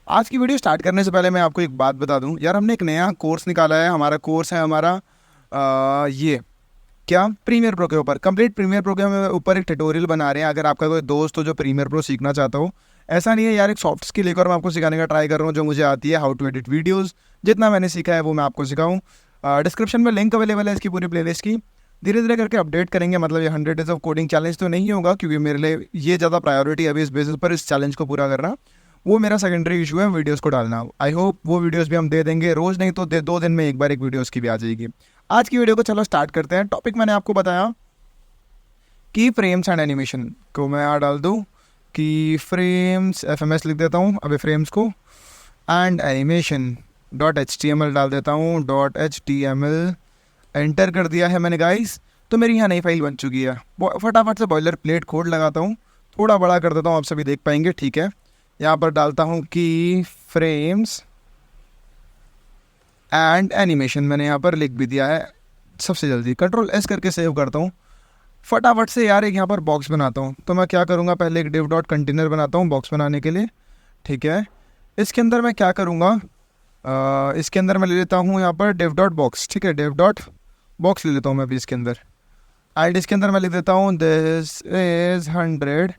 आज की video start करने से पहले मैं आपको एक बात बता दूं यार, हमने एक नया कोर्स निकाला है। हमारा कोर्स है हमारा ये क्या प्रीमियर प्रो के ऊपर, कंप्लीट प्रीमियर प्रो के ऊपर एक ट्यूटोरियल बना रहे हैं। अगर आपका कोई दोस्त हो जो प्रीमियर प्रो सीखना चाहता हो, ऐसा नहीं है यार, एक सॉफ्ट स्किल लेकर मैं आपको सिखाने का ट्राई कर रहा हूँ जो मुझे आती है, हाउ टू एडिट वीडियोज़। जितना मैंने सीखा है वो मैं आपको सिखाऊँ। डिस्क्रिप्शन में लिंक अवेलेबल है इसकी पूरी प्लेलिस्ट की। धीरे धीरे करके अपडेट करेंगे, मतलब ये 100 डेज ऑफ कोडिंग चैलेंज तो नहीं होगा, क्योंकि मेरे लिए ये ज़्यादा प्रायोरिटी है अभी इस बेसिस पर इस चैलेंज को पूरा करना। वो मेरा सेकेंडरी इशू है वीडियोस को डालना। आई होप वो वीडियोस भी हम दे देंगे, रोज़ नहीं तो 2 दिन में एक बार एक वीडियोस की भी आ जाएगी। आज की वीडियो को चलो स्टार्ट करते हैं। टॉपिक मैंने आपको बताया की फ्रेम्स एंड एनिमेशन को मैं यहाँ डाल दूँ कि फ्रेम्स FMS लिख देता हूँ अभी फ्रेम्स को, एंड एनिमेशन .html डाल देता हूँ .html। एंटर कर दिया है मैंने गाइस, तो मेरी यहाँ नई फाइल बन चुकी है। फटाफट से बॉयलर प्लेट कोड लगाता हूँ, थोड़ा बड़ा कर देता हूँ, आप सभी देख पाएंगे। ठीक है, यहाँ पर डालता हूँ कि फ्रेम्स एंड एनिमेशन, मैंने यहाँ पर लिख भी दिया है। सबसे जल्दी Ctrl+S करके सेव करता हूँ फटाफट से यार। एक यहाँ पर बॉक्स बनाता हूँ, तो मैं क्या करूँगा, पहले एक div डॉट कंटेनर बनाता हूँ बॉक्स बनाने के लिए। ठीक है, इसके अंदर मैं क्या करूँगा, इसके अंदर मैं ले लेता हूँ यहाँ पर div डॉट बॉक्स। ठीक है, div डॉट बॉक्स ले लेता हूँ मैं अभी इसके अंदर। एंड इसके अंदर मैं लिख देता हूँ this is 100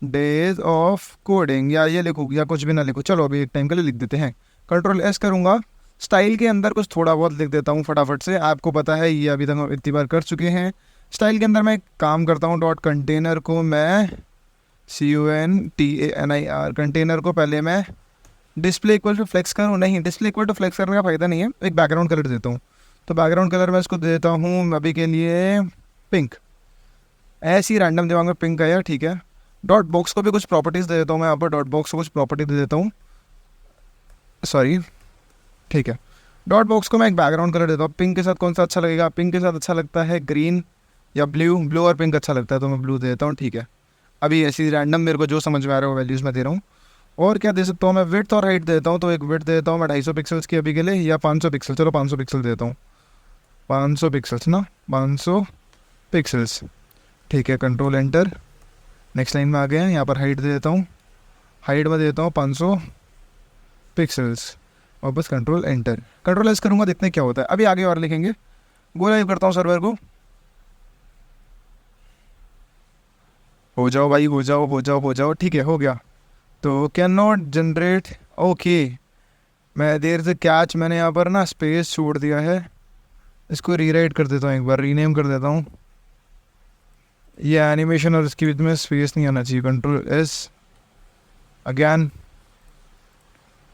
days of coding, या ये लिखूँ या कुछ भी ना लिखूँ, चलो अभी एक टाइम के लिए लिख देते हैं। Ctrl+S करूँगा, स्टाइल के अंदर कुछ थोड़ा बहुत लिख देता हूँ फटाफट से। आपको पता है ये अभी तक हम इतनी बार कर चुके हैं। स्टाइल के अंदर मैं काम करता हूँ, डॉट कंटेनर को मैं CONTANIR कंटेनर को पहले मैं डिस्प्ले इक्वल टू फ्लेक्स करूँ, नहीं डिस्प्ले इक्वल टू फ्लेक्स करने का फ़ायदा नहीं है, एक बैकग्राउंड कलर देता हूँ। तो बैकग्राउंड कलर मैं इसको दे देता हूँ अभी के लिए पिंक, ऐसी रैंडम दिमाग में पिंक आया। ठीक है, डॉट बॉक्स को भी कुछ प्रॉपर्टीज़ दे देता हूँ मैं यहाँ पर, डॉट बॉक्स को कुछ प्रॉपर्टी दे देता हूँ, सॉरी। ठीक है, डॉट बॉक्स को मैं एक बैकग्राउंड कलर देता हूँ। पिंक के साथ कौन सा अच्छा लगेगा, पिंक के साथ अच्छा लगता है ग्रीन या ब्लू, ब्लू और पिंक अच्छा लगता है तो मैं ब्लू दे देता हूँ। ठीक है, अभी ऐसी रैंडम मेरे को जो समझ में आ रहा है वो वैल्यूज़ मैं दे रहा हूँ। और क्या दे सकता हूँ मैं, विड्थ और हाइट देता हूँ, तो एक विड्थ देता हूँ मैं 250 पिक्सल्स की अभी के लिए, या 500 पिक्सल, चलो 500 पिक्सल देता हूँ, 500 पिक्सल्स ना, 500 पिक्सल्स। ठीक है, कंट्रोल एंटर, नेक्स्ट लाइन में आ गए हैं। यहाँ पर हाइट दे देता हूँ, हाइट में देता हूँ 500 पिक्सल्स, और बस कंट्रोल एंटर। Ctrl+S करूँगा, देखते हैं क्या होता है। अभी आगे और लिखेंगे, गो लाइव करता हूँ सर्वर को। हो जाओ भाई, हो जाओ हो जाओ हो जाओ। ठीक है, हो गया। तो कैन नॉट जनरेट, ओके, मैं देर से कैच, मैंने यहाँ पर ना स्पेस छोड़ दिया है, इसको रीराइट कर देता हूँ, एक बार रीनेम कर देता हूँ। ये एनिमेशन और इसके बीच में स्पेस नहीं आना चाहिए। Ctrl+S again.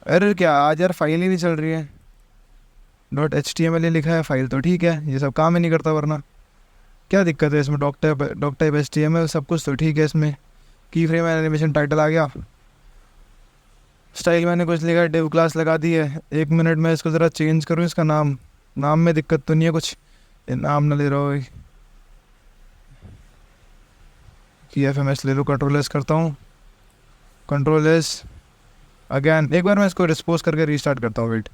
अरे क्या आज यार फाइल ही नहीं चल रही है, .html लिखा है फाइल, तो ठीक है, ये सब काम ही नहीं करता, वरना क्या दिक्कत है इसमें। डॉक टाइप HTML सब कुछ तो ठीक है इसमें। की फ्रेम एनिमेशन टाइटल आ गया, स्टाइल मैंने कुछ लिखा है, डिव क्लास लगा दी है। 1 मिनट में इसको ज़रा चेंज करूँ, इसका नाम में दिक्कत तो नहीं है कुछ, ये नाम ना ले रहा हो कि FMS ले लो। Ctrl+S करता हूँ, Ctrl+S अगैन। एक बार मैं इसको रिस्पोज करके रीस्टार्ट करता हूँ, वेट,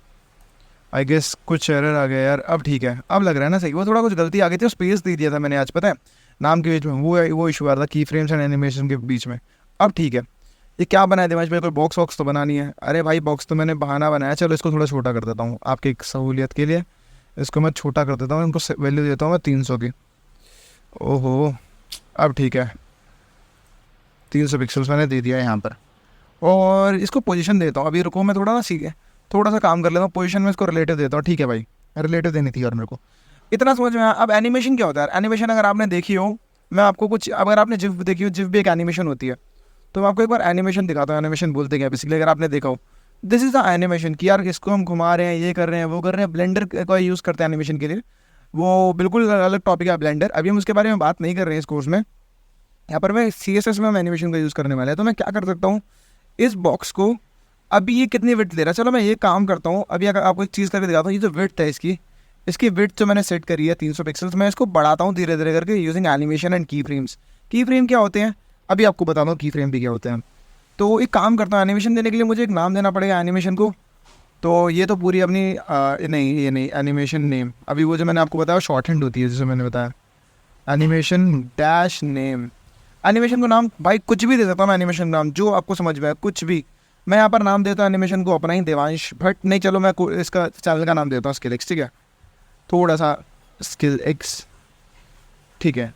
आई गेस कुछ एरर आ गया यार। अब ठीक है, अब लग रहा है ना सही, वो थोड़ा कुछ गलती आ गई थी, स्पेस दे दिया था मैंने आज, पता है, नाम के बीच में वो इशू आ रहा था की फ्रेम्स एंड एनिमेशन के बीच में। अब ठीक है, ये क्या बनाया दिमाग में, कोई बॉक्स वॉक्स तो बनानी है। अरे भाई बॉक्स तो मैंने बहाना बनाया, चलो इसको थोड़ा छोटा कर देता हूँ आपकी सहूलियत के लिए। इसको मैं छोटा कर देता हूँ, इनको वैल्यू देता हूँ मैं 300 की। ओहो, अब ठीक है, 300 पिक्सल्स मैंने दे दिया है यहाँ पर। और इसको पोजीशन देता हूँ, अभी रुको मैं थोड़ा ना सीखे, थोड़ा सा काम कर लेता हूँ। पोजीशन में इसको रिलेटिव देता हूँ। ठीक है भाई, रिलेटिव देनी थी यार मेरे को, इतना समझ में आया। अब एनिमेशन क्या होता है, एनिमेशन अगर आपने देखी हो, मैं आपको कुछ, अगर आपने जिफ देखी हो, जिफ भी एक एनिमेशन होती है, तो मैं आपको एक बार एनिमेशन दिखाता हूँ। एनिमेशन बोलते क्या बेसिकली, अगर आपने देखा हो, दिस इज़ द एनिमेशन कि यार इसको हम घुमा रहे हैं, ये कर रहे हैं, वो कर रहे हैं। ब्लेंडर का यूज़ करते हैं एनिमेशन के लिए, वो बिल्कुल अलग टॉपिक है ब्लेंडर, अभी हम उसके बारे में बात नहीं कर रहे हैं इस कोर्स में। यहाँ पर मैं CSS में हम एनिमेशन का यूज़ करने वाले हैं। तो मैं क्या कर सकता हूँ, इस बॉक्स को, अभी ये कितनी विड्थ ले रहा है, चलो मैं ये काम करता हूँ। अभी अगर आपको एक चीज़ करके दिखाता हूँ, ये जो विड्थ है इसकी विड्थ जो मैंने सेट करी है 300 पिक्सल्स, मैं इसको बढ़ाता हूँ धीरे धीरे करके यूजिंग एनिमेशन एंड की फ्रेम्स। की फ्रेम क्या होते हैं, अभी आपको बताता हूँ की फ्रेम भी क्या होते हैं। तो एक काम करता हूँ, एनिमेशन देने के लिए मुझे एक नाम देना पड़ेगा एनिमेशन को। तो ये तो पूरी अपनी नहीं, ये नहीं, एनिमेशन नेम, अभी वो जो मैंने आपको बताया शॉर्ट हैंड होती है, जैसे मैंने बताया एनिमेशन डैश नेम। एनिमेशन को नाम भाई कुछ भी दे सकता हूँ मैं, एनिमेशन नाम जो आपको समझ में आए, कुछ भी। मैं यहाँ पर नाम देता हूँ एनिमेशन को अपना ही, देवांश भट्ट। नहीं चलो मैं इसका चैनल का नाम देता हूँ स्किल एक्स, ठीक है, थोड़ा सा स्किल एक्स, ठीक है।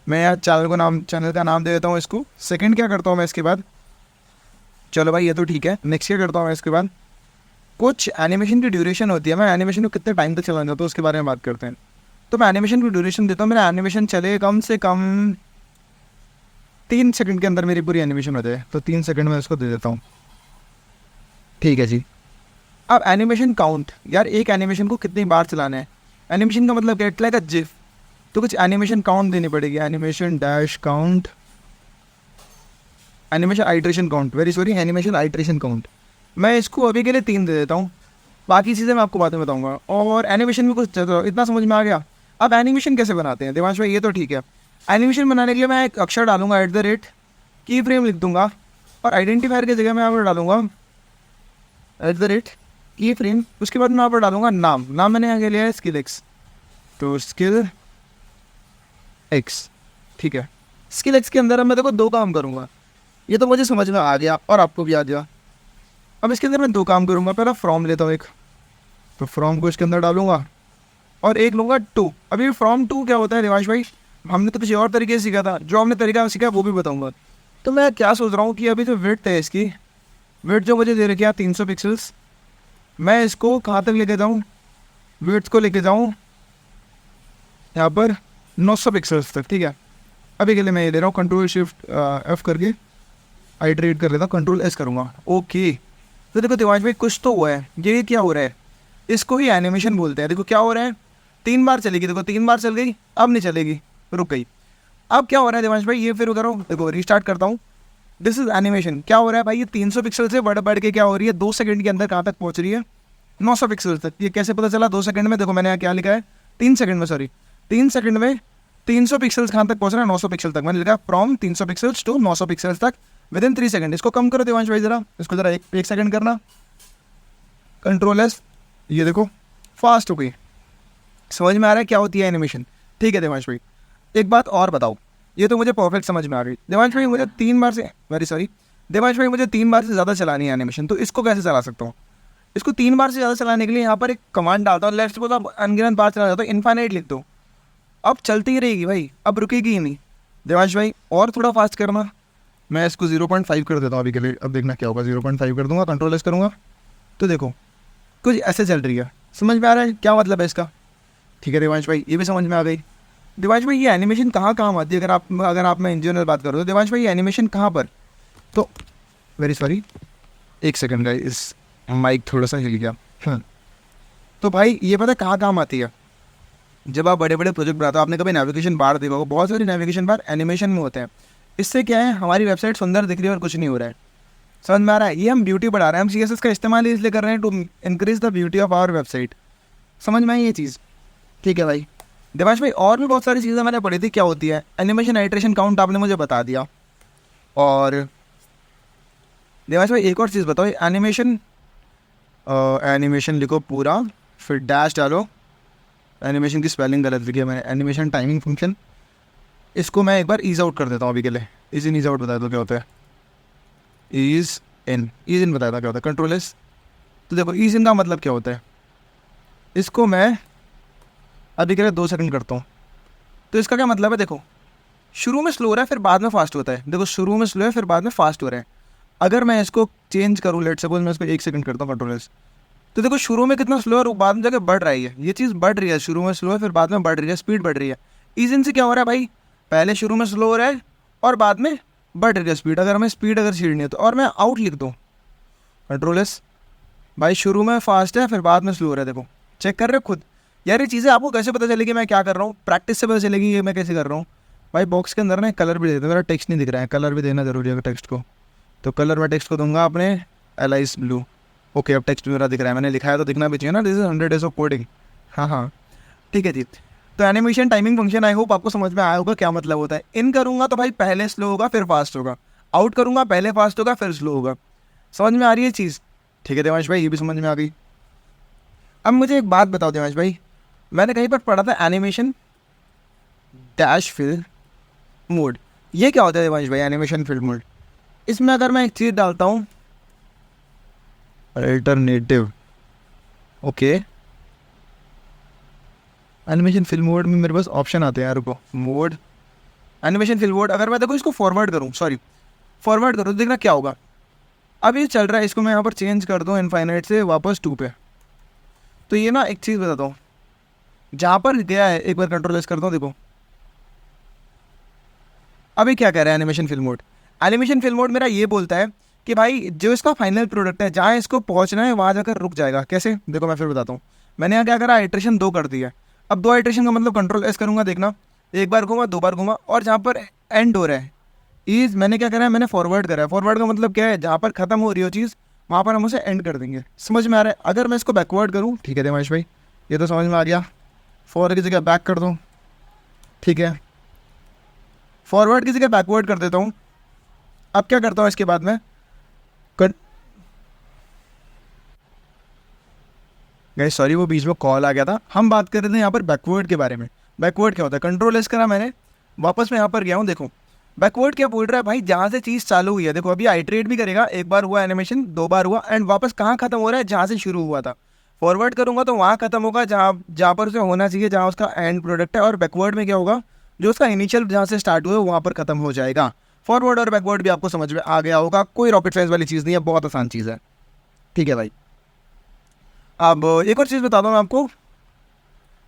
मैं यार चैनल का नाम दे देता हूँ इसको। सेकंड क्या करता हूँ मैं इसके बाद, चलो भाई ये तो ठीक है। नेक्स्ट क्या करता हूँ मैं इसके बाद, कुछ एनिमेशन की ड्यूरेशन होती है, मैं एनिमेशन को कितने टाइम तक चलाना चाहता हूँ उसके बारे में बात करते हैं। तो मैं एनिमेशन की ड्यूरेशन देता हूँ, मेरा एनिमेशन चले कम से कम 3 सेकंड के अंदर मेरी पूरी एनिमेशन हो जाए, तो 3 सेकंड में इसको दे देता हूँ, ठीक है जी। अब एनिमेशन काउंट, यार एक एनिमेशन को कितनी बार चलाना है, एनिमेशन का मतलब क्या, लाइक अ जिफ, तो कुछ एनिमेशन काउंट देनी पड़ेगी। Animation dash count, animation iteration count, very sorry, animation iteration count. मैं इसको अभी के लिए 3 दे देता हूँ, बाकी चीज़ें मैं आपको बाद में बताऊँगा। और एनिमेशन में कुछ इतना समझ में आ गया। अब एनिमेशन कैसे बनाते हैं देवांश भाई, ये तो ठीक है। एनिमेशन बनाने के लिए मैं एक अक्षर डालूंगा @ की फ्रेम लिख दूंगा, और आइडेंटिफायर की जगह मैं यहाँ पर डालूंगा @ की फ्रेम। उसके बाद मैं यहाँ पर डालूंगा नाम मैंने यहाँ के लिया है स्किल एक्स, तो स्किल एक्स, ठीक है। स्किल एक्स के अंदर अब मैं देखो 2 काम करूँगा, ये तो मुझे समझ में आ गया और आपको भी आ गया। अब इसके अंदर मैं 2 काम करूँगा, पहला फ्रॉम लेता हूँ एक, तो फ्रॉम को इसके अंदर डालूंगा, और एक लूँगा टू। अभी फ्रॉम टू क्या होता है देवांश भाई, हमने तो किसी और तरीके से सीखा था, जो हमने तरीका सीखा वो भी बताऊँगा। तो मैं क्या सोच रहा हूँ कि अभी जो विड्थ है इसकी, विड्थ जो मुझे दे रखी है 300 पिक्सल्स, मैं इसको कहाँ तक लेके जाऊँ, विड्थ को लेके जाऊँ यहाँ पर 900 पिक्सल्स तक, ठीक है। अभी के लिए मैं ये ले रहा हूँ, Ctrl+Shift+F करके आइटरेट कर लेता हूँ, Ctrl+S करूँगा, ओके। तो देखो देवांश भाई कुछ तो हुआ है, ये क्या हो रहा है, इसको ही एनिमेशन बोलते हैं। देखो क्या हो रहा है, 3 बार चलेगी, देखो 3 बार चल गई, अब नहीं चलेगी, रुक गई। अब क्या हो रहा है देवांश भाई, ये फिर करो, देखो रीस्टार्ट करता हूँ, दिस इज एनिमेशन। क्या हो रहा है भाई, ये 300 पिक्सल से बढ़ के क्या हो रही है, 2 सेकंड के अंदर कहाँ तक पहुँच रही है, 900 पिक्सल तक। ये कैसे पता चला 2 सेकंड में, देखो मैंने यहाँ क्या लिखा है, 3 सेकंड में, सॉरी 3 सेकंड में 300 पिक्सल्स कहाँ तक पहुँच रहा है, 900 पिक्सल तक। मैंने लिखा फ्रॉम 300 पिक्सल्स टू 900 पिक्सल्स तक विद इन 3 सेकंड। इसको कम करो देवांश भाई जरा, इसको जरा एक सेकंड करना, Ctrl+S, ये देखो फास्ट हो गई। समझ में आ रहा है क्या होती है एनिमेशन, ठीक है देवांश भाई। एक बात और बताओ, ये तो मुझे परफेक्ट समझ में आ गई देवांश भाई, मुझे 3 बार से, वेरी सॉरी देवांश भाई, मुझे 3 बार से ज़्यादा चलानी है एनिमेशन, तो इसको कैसे चला सकता हूँ। इसको 3 बार से ज़्यादा चलाने के लिए यहाँ पर एक कमांड डालता हूँ, लेफ्ट को तो अनगिनत बार चला जाता हूँ, इनफाइनाइट लिख दो, अब चलती ही रहेगी भाई, अब रुकेगी ही नहीं। देवांश भाई और थोड़ा फास्ट करना, मैं इसको 0.5 कर देता हूँ अभी के लिए, अब देखना क्या होगा, 0.5 कर दूंगा, Ctrl+S करूँगा, तो देखो कुछ ऐसे चल रही है। समझ में आ रहा है क्या मतलब है इसका, ठीक है देवांश भाई, ये भी समझ में आ गई। देवांश भाई ये एनिमेशन कहाँ काम आती है, अगर आप मैं इन जनरल बात करूँ तो देवांश भाई ये एनिमेशन कहाँ पर, तो वेरी सॉरी, एक सेकंड का, इस माइक थोड़ा सा हिल गया। तो भाई ये पता कहाँ काम आती है, जब आप बड़े बड़े प्रोजेक्ट बनाते हो, आपने कभी नेविगेशन बार देखा होगा, बहुत सारे नेविगेशन बार एनिमेशन में होते हैं। इससे क्या है, हमारी वेबसाइट सुंदर दिख रही है और कुछ नहीं हो रहा है। समझ में आ रहा है, ये हम ब्यूटी बढ़ा रहे हैं, हम CSS का इस्तेमाल इसलिए कर रहे हैं to increase the beauty of our website. समझ में आई ये चीज़, ठीक है भाई। देवांश भाई और भी बहुत सारी चीज़ें मैंने पढ़ी थी क्या होती है, एनिमेशन आइट्रेशन काउंट आपने मुझे बता दिया। और देवांश भाई एक और चीज़ बताओ, एनिमेशन लिखो पूरा, फिर डैश डालो, एनिमेशन की स्पेलिंग गलत लिखी है मैंने, एनिमेशन टाइमिंग फंक्शन, इसको मैं एक बार ईज आउट कर देता हूँ अभी के लिए। ईज आउट बता दो क्या होता है, ईज इन बताया था क्या होता है, Ctrl+S। तो देखो ईज इन का मतलब क्या होता है, इसको मैं अभी के लिए 2 सेकंड करता हूँ। तो इसका क्या मतलब है, देखो शुरू में स्लो हो रहा है फिर बाद में फास्ट होता है, देखो शुरू में स्लो है फिर बाद में फास्ट हो रहा है। अगर मैं इसको चेंज करूँ, लेट सपोज मैं इसको 1 सेकंड करता हूँ Ctrl+S, तो देखो शुरू में कितना स्लो है और बाद में जाकर बढ़ रही है, ये चीज़ बढ़ रही है, शुरू में स्लो है फिर बाद में बढ़ रही है, स्पीड बढ़ रही है। ईज इन से क्या हो रहा है भाई, पहले शुरू में स्लो हो रहा है और बाद में बढ़ रही है स्पीड। अगर हमें स्पीड अगर छीड़नी है तो, और मैं आउट लिख दूँ Ctrl+S, भाई शुरू में फास्ट है फिर बाद में स्लो हो रहा है, देखो चेक कर रहे हो खुद। यार ये चीज़ें आपको कैसे पता चलेगी मैं क्या कर रहा हूँ, प्रैक्टिस से पता चलेगी ये मैं कैसे कर रहा हूँ। भाई बॉक्स के अंदर ना कलर भी देते हैं, मेरा टेक्स्ट नहीं दिख रहा है, कलर भी देना जरूरी है टेक्स्ट को, तो कलर मैं टेक्स्ट को दूंगा अपने एलाइस ब्लू। ओके अब टेक्स्ट मेरा दिख रहा है, मैंने लिखा है तो दिखना भी चाहिए ना, this is 100 days of coding. हाँ ठीक है जी। तो animation timing function I hope आपको समझ में आया होगा क्या मतलब होता है। इन करूँगा तो भाई पहले स्लो होगा फिर फास्ट होगा, आउट करूँगा पहले फास्ट होगा फिर स्लो होगा। समझ में आ रही है चीज़, ठीक है देवांश भाई, ये भी समझ में आ गई। अब मुझे एक बात बताओ देवांश भाई, मैंने कहीं पर पढ़ा था एनिमेशन डैश फिल मोड, ये क्या होता है देवांश भाई एनिमेशन फिल मोड। इसमें अगर मैं एक चीज़ डालता हूँ alternative, okay. Animation fill mode में मेरे पास ऑप्शन आते हैं यार, रुको। मोड, एनिमेशन फिल मोड, अगर मैं देखो इसको फॉरवर्ड करूँ, सॉरी फॉरवर्ड करूँ तो देखना क्या होगा। अब ये चल रहा है, इसको मैं यहाँ पर चेंज कर दूँ इनफाइनाइट से वापस 2 पे। तो ये ना एक चीज़ बताता हूँ, जहाँ पर गया है एक बार कंट्रोल एस करता हूँ, देखो अभी क्या कह रहा है animation fill mode. Animation fill mode मेरा ये बोलता है कि भाई जो इसका फाइनल प्रोडक्ट है, जहाँ इसको पहुँचना है वहाँ जाकर रुक जाएगा। कैसे, देखो मैं फिर बताता हूँ। मैंने यहाँ क्या करा, आइट्रेशन 2 कर दी है। अब 2 आइट्रेशन का मतलब कंट्रोल एस करूँगा, देखना एक बार घूमा, 2 बार घूमा, और जहाँ पर एंड हो रहा है इज, मैंने क्या करा है, मैंने फॉरवर्ड करा है। फॉरवर्ड का मतलब क्या है, जहाँ पर खत्म हो रही हो चीज़ वहाँ पर हम उसे एंड कर देंगे। समझ में आ रहा है। अगर मैं इसको बैकवर्ड करूँ, ठीक है देवांश भाई, ये तो समझ में आ गया। फॉर की जगह बैक कर दूँ, ठीक है, फॉरवर्ड की जगह बैकवर्ड कर देता हूँ। अब क्या करता हूँ इसके बाद में, गैस सॉरी वो बीच में कॉल आ गया था। हम बात कर रहे थे यहाँ पर बैकवर्ड के बारे में। बैकवर्ड क्या होता है, कंट्रोल एस करा मैंने, वापस मैं यहाँ पर गया हूँ। देखो बैकवर्ड क्या बोल रहा है भाई, जहाँ से चीज़ चालू हुई है, देखो अभी आइट्रेट भी करेगा, एक बार हुआ एनिमेशन, 2 बार हुआ, एंड वापस कहाँ खत्म हो रहा है, जहाँ से शुरू हुआ था। फॉरवर्ड करूँगा तो वहाँ खत्म होगा जहाँ जहाँ पर उसे होना चाहिए, जहाँ उसका एंड प्रोडक्ट है। और बैकवर्ड में क्या होगा, जो उसका इनिशियल जहाँ से स्टार्ट हुआ है वहाँ पर खत्म हो जाएगा। फॉरवर्ड और बैकवर्ड भी आपको समझ में आ गया होगा, कोई रॉकेट साइंस वाली चीज़ नहीं है, बहुत आसान चीज़ है। ठीक है भाई, अब एक और चीज़ बताता हूँ मैं आपको,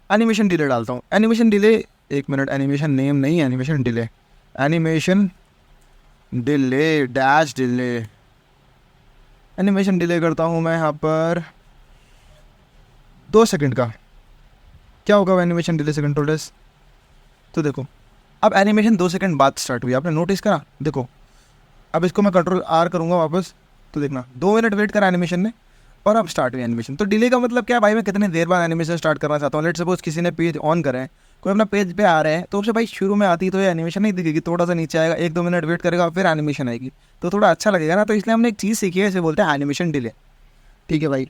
एनिमेशन डिले डालता हूँ। एनिमेशन डिले, एक मिनट, एनिमेशन नेम नहीं, animation delay, animation delay dash delay, animation delay करता हूँ मैं यहाँ पर 2 सेकंड का। क्या होगा एनिमेशन डिले से कंट्रोल एस, तो देखो अब एनिमेशन 2 सेकंड बाद स्टार्ट हुई, आपने नोटिस करा। देखो अब इसको मैं कंट्रोल आर करूँगा वापस, तो देखना 2 मिनट वेट करा एनिमेशन ने, और अब स्टार्ट हुई एनिमेशन। तो डिले का मतलब क्या है भाई, मैं कितनी देर बाद एनिमेशन स्टार्ट करना चाहता हूँ। लेट सपोज किसी ने पेज ऑन करा है, कोई अपना पेज पे आ रहा है, तो उसे भाई शुरू में आती तो ये एनिमेशन नहीं दिखेगी, थोड़ा सा नीचे आएगा, 1-2 मिनट वेट करेगा, फिर एनिमेशन आएगी, तो थोड़ा अच्छा लगेगा ना। तो इसलिए हमने एक चीज़ सीखी है, इसे बोलते हैं एनिमेशन डिले। ठीक है भाई,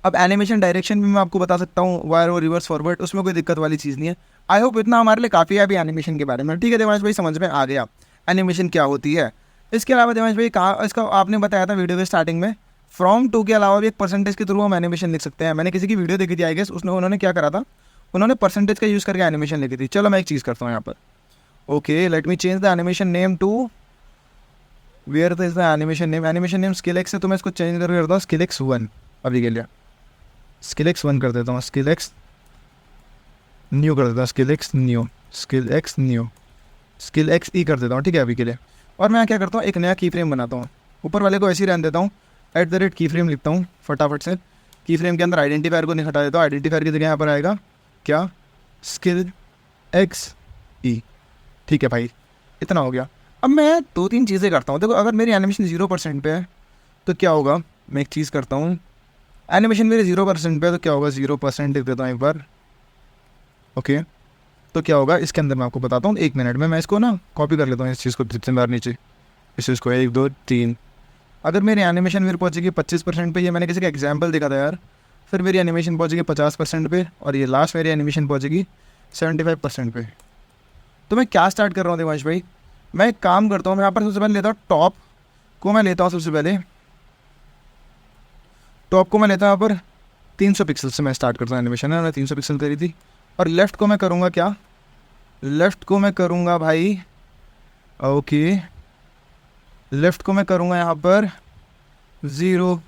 अब एनिमेशन डायरेक्शन भी मैं आपको बता सकता हूँ, वायर और रिवर्स फॉरवर्ड, उसमें कोई दिक्कत वाली चीज़ नहीं है। आई होप इतना हमारे लिए काफ़ी है अभी एनिमेशन के बारे में। ठीक है देवांश भाई, समझ में आ गया एनिमेशन क्या होती है। इसके अलावा देवांश भाई कहाँ, इसका आपने बताया था वीडियो के स्टार्टिंग में, फ्रॉम टू के अलावा भी एक परसेंटेज के थ्रू हम एनिमेशन लिख सकते हैं। मैंने किसी की वीडियो देखी थी आई गेस, उसने उन्होंने क्या करा था, उन्होंने परसेंटेज का यूज़ करके एनिमेशन लिखी थी। चलो मैं एक चीज़ करता हूँ यहाँ पर, okay let me change the animation name to, where is the animation name, animation name scale X है, तो मैं इसको चेंज करके करता हूँ स्किल एक्स 1। अभी के लिए स्किल एक्स 1 कर देता हूँ, स्किल एक्स न्यू कर देता हूँ, skill X new, skill X new, skill X E कर देता हूँ। ठीक है अभी के लिए, और मैं क्या करता हूँ, एक नया की फ्रेम बनाता हूँ, ऊपर वाले को ऐसे ही रहने देता हूँ, @ की फ्रेम लिखता हूँ फटाफट से। की फ्रेम के अंदर आइडेंटिफायर को नहीं हटा देता हूँ, आइडेंटिफायर की जगह यहाँ पर आएगा क्या, स्किल एक्स ई। ठीक है भाई, इतना हो गया। अब मैं 2-3 चीज़ें करता हूँ। देखो अगर मेरी एनिमेशन 0% पे है तो क्या होगा, मैं एक चीज़ करता हूँ, एनिमेशन मेरे 0% पे है तो क्या होगा, 0% लिख देता हूँ एक बार, ओके। तो क्या होगा इसके अंदर मैं आपको बताता हूँ, 1 मिनट में मैं इसको ना कॉपी कर लेता हूँ इस चीज़ को जितने बार नीचे, इस चीज़ को 1 2 3। अगर मेरी एनिमेशन मेरे पहुँचेगी 25% पे, ये मैंने किसी का एग्जाम्पल देखा था यार, फिर मेरी एनिमेशन पहुँचेगी 50% पे, और ये लास्ट मेरी एनिमेशन पहुँचेगी 75% पे। तो मैं क्या स्टार्ट कर रहा हूँ देवांश भाई, मैं एक काम करता हूँ, मैं यहाँ पर सबसे पहले लेता हूँ टॉप को, मैं लेता हूँ सबसे पहले टॉप को मैं लेता हूँ यहाँ पर 300 पिक्सल से मैं स्टार्ट करता हूँ एनिमेशन है, मैंने 300 पिक्सल करी थी। और लेफ़्ट को मैं करूँगा क्या, लेफ़्ट को मैं करूँगा भाई, ओके लेफ़्ट को मैं करूँगा यहाँ पर 0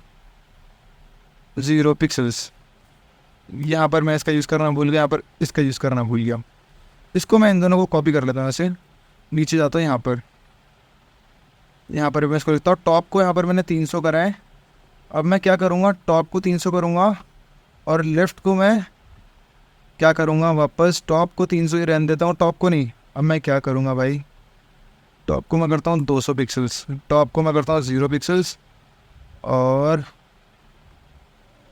पिक्सल्स। यहाँ पर मैं इसका यूज़ करना भूल गया, यहाँ पर इसका यूज़ करना भूल गया। इसको मैं इन दोनों को कॉपी कर लेता हूँ, ऐसे नीचे जाता हूँ, यहाँ पर मैं इसको लिखता हूँ। टॉप को यहाँ पर मैंने 300 करा है। अब मैं क्या करूँगा, टॉप को 300 करूँगा, और लेफ़्ट को मैं क्या करूँगा, वापस टॉप को 300 ही रहने देता हूँ, टॉप को नहीं। अब मैं क्या करूँगा भाई, टॉप को मैं करता हूँ 200 पिक्सल्स, टॉप को मैं करता हूँ 0 पिक्सल्स, और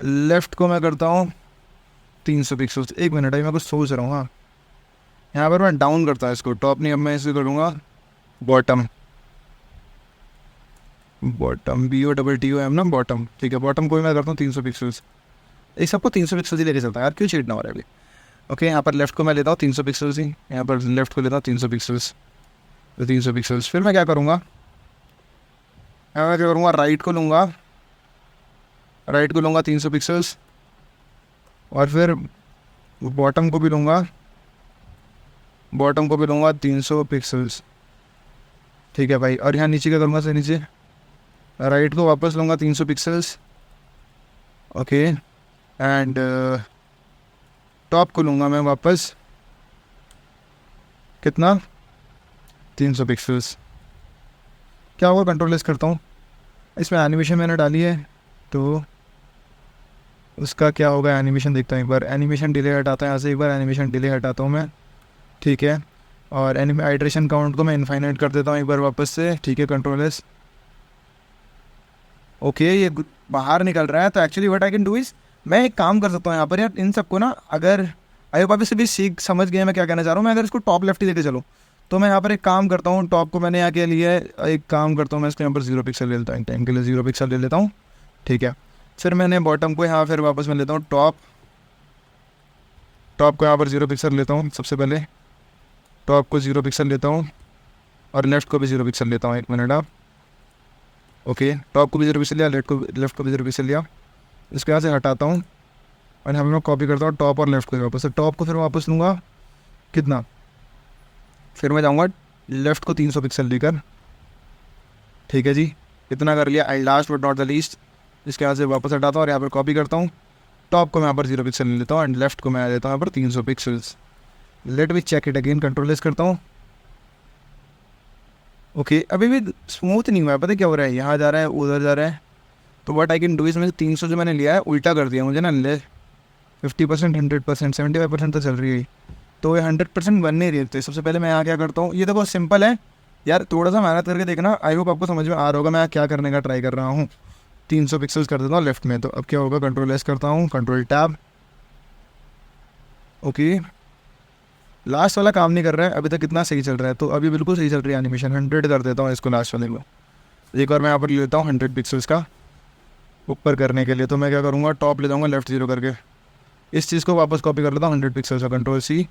लेफ़्ट को मैं करता हूँ 300 पिक्सल्स। 1 मिनट है, मैं कुछ सोच रहा हूँ। हाँ यहाँ पर मैं डाउन करता हूँ इसको, टॉप नहीं, अब मैं इसे करूँगा बॉटम, बॉटम BOTTOM ना, बॉटम। ठीक है, बॉटम को मैं करता हूँ 300 पिक्सल्स। इस सबको 300 पिक्सल्स ही लेके चलता है यार, क्यों छीटना हो रहा है अभी। ओके यहाँ पर लेफ़्ट को मैं लेता हूँ 300 पिक्सल्स ही, यहाँ पर लेफ़्ट को लेता हूँ 300 पिक्सल्स, तो 300 पिक्सल्स। फिर मैं क्या करूँगा, मैं क्या करूँगा, राइट को लूँगा राइट को लूँगा 300 पिक्सल्स, और फिर बॉटम को भी लूँगा 300 पिक्सल्स। ठीक है भाई, और यहाँ नीचे क्या करूँगा, से नीचे राइट को वापस लूँगा 300 पिक्सल्स, ओके, एंड टॉप को लूँगा मैं वापस कितना, 300 पिक्सल्स। क्या होगा, कंट्रोल एस करता हूँ, इसमें एनिमेशन मैंने डाली है तो उसका क्या होगा, एनिमेशन देखता हूँ एक बार, एनिमेशन डिले हटाता है यहाँ से, एक बार एनिमेशन डिले हटाता हूँ मैं, ठीक है, और आइट्रेशन काउंट को मैं इनफाइनाइट कर देता हूँ एक बार वापस से, ठीक है, कंट्रोल एस, ओके, ये बाहर निकल रहा है। तो actually what I can do is, मैं एक काम कर सकता हूँ यहाँ पर यार, इन सबको ना, अगर आई होप आप इससे भी समझ गए मैं क्या कहना चाह रहा हूँ, मैं अगर इसको टॉप लेफ्ट ही लेके चलूँ तो मैं यहाँ पर एक काम करता हूँ, टॉप को मैंने यहाँ के लिए एक काम करता हूँ, मैं इसके यहाँ पर 0 पिक्सल ले लेता हूँ, टाइम के लिए 0 पिक्सल ले लेता हूँ, ठीक है। फिर मैंने बॉटम को यहाँ फिर वापस मैं लेता हूँ टॉप को यहाँ पर 0 पिक्सल लेता हूँ, सबसे पहले टॉप को 0 पिक्सल लेता हूँ, और लेफ़्ट को भी 0 पिक्सल लेता हूँ, 1 मिनट आप, ओके, टॉप को भी 0 पिक्सल लिया, लेफ्ट को भी 0 पिक्सल लिया, इसको यहाँ से हटाता हूँ, और यहाँ पर मैं कॉपी करता हूँ टॉप और लेफ्ट को वापस, टॉप को फिर वापस लूँगा कितना, फिर मैं जाऊँगा लेफ़्ट को 300 पिक्सल लेकर, ठीक है जी, इतना कर लिया। And last but not the least, इसके यहाँ से वापस हटाता हूँ और यहाँ पर कॉपी करता हूँ, टॉप को मैं यहाँ पर 0 पिक्सल ले लेता हूँ, एंड लेफ्ट को मैं लेता हूँ यहाँ पर 300 pixels. Let me check it again, control S करता हूँ, ओके, अभी भी स्मूथ नहीं हुआ है, पता है क्या हो रहा है, यहाँ जा रहा है, उधर जा रहा है। तो व्हाट आई कैन डू इसमें 300 जो मैंने लिया है उल्टा कर दिया मुझे ना, ले 50%, 100%, 75% तो चल रही है, तो ये 100% बन नहीं रही है। तो सबसे पहले मैं यहाँ क्या करता हूँ, ये तो बहुत सिंपल है यार, थोड़ा सा मेहनत करके देखना, आई होप आपको समझ में आ रहा होगा मैं क्या करने का ट्राई कर रहा हूँ। 300 पिक्सल्स कर देता हूँ लेफ्ट में, तो अब क्या होगा, कंट्रोल एस करता हूँ, कंट्रोल टैब, ओके, लास्ट वाला काम नहीं कर रहा है अभी तक, कितना सही चल रहा है, तो अभी बिल्कुल सही चल रही है एनिमेशन, 100 कर देता हूँ इसको लास्ट वाले को। एक बार मैं यहाँ पर ले लेता हूँ 100 पिक्सल्स का ऊपर करने के लिए, तो मैं क्या करूँगा, टॉप ले जाऊँगा लेफ्ट 0 करके, इस चीज़ को वापस कॉपी कर लेता हूँ 100 पिक्सल्स का, कंट्रोल सी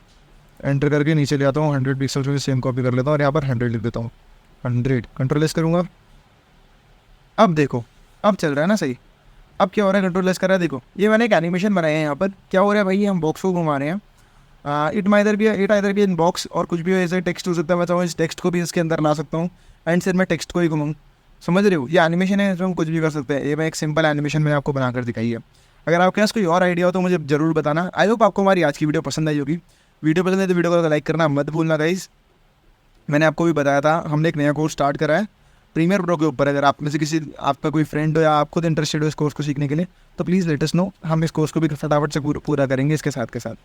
एंटर करके नीचे ले आता हूँ, 100 पिक्सल्स में सेम कॉपी कर लेता हूँ, और यहाँ पर 100 लिख देता हूँ, 100, कंट्रोल एस करूँगा। अब देखो, अब चल रहा है ना सही, अब क्या हो रहा है, कंट्रोल एस कर रहा है, देखो ये मैंने एक एनिमेशन बनाया है यहाँ पर, क्या हो रहा है भाई, हम बॉक्स को घुमा रहे हैं, it either be in box, और कुछ भी हो, ऐसे टेक्स्ट हो सकता है, मैं चाहूँ इस टेक्स्ट को भी इसके अंदर ला सकता हूँ, एंड सिर्फ मैं टेक्स्ट को ही घुमाऊँ, समझ रहे हो, ये एनिमेशन है, इसमें हम कुछ भी कर सकते हैं, ये मैं एक सिंपल एनिमेशन में आपको बनाकर दिखाई है। अगर आपके पास कोई और आइडिया हो तो मुझे ज़रूर बताना। आई होप आपको हमारी आज की वीडियो पसंद आई होगी, वीडियो पसंद है तो वीडियो को लाइक करना मत भूलना गाइस। मैंने आपको भी बताया था, हमने एक नया कोर्स स्टार्ट करा है प्रीमियर प्रो के ऊपर, अगर आप में से किसी आपका कोई फ्रेंड हो या आप खुद इंटरेस्टेड हो इस कोर्स को सीखने के लिए, तो प्लीज़ लेट अस नो, हम इस कोर्स को भी फटाफट से पूरा करेंगे इसके साथ के साथ।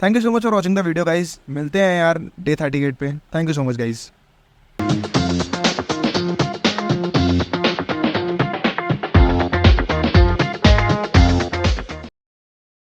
Thank you so much for watching the video guys, मिलते हैं यार डे 38 पे, thank you so much guys.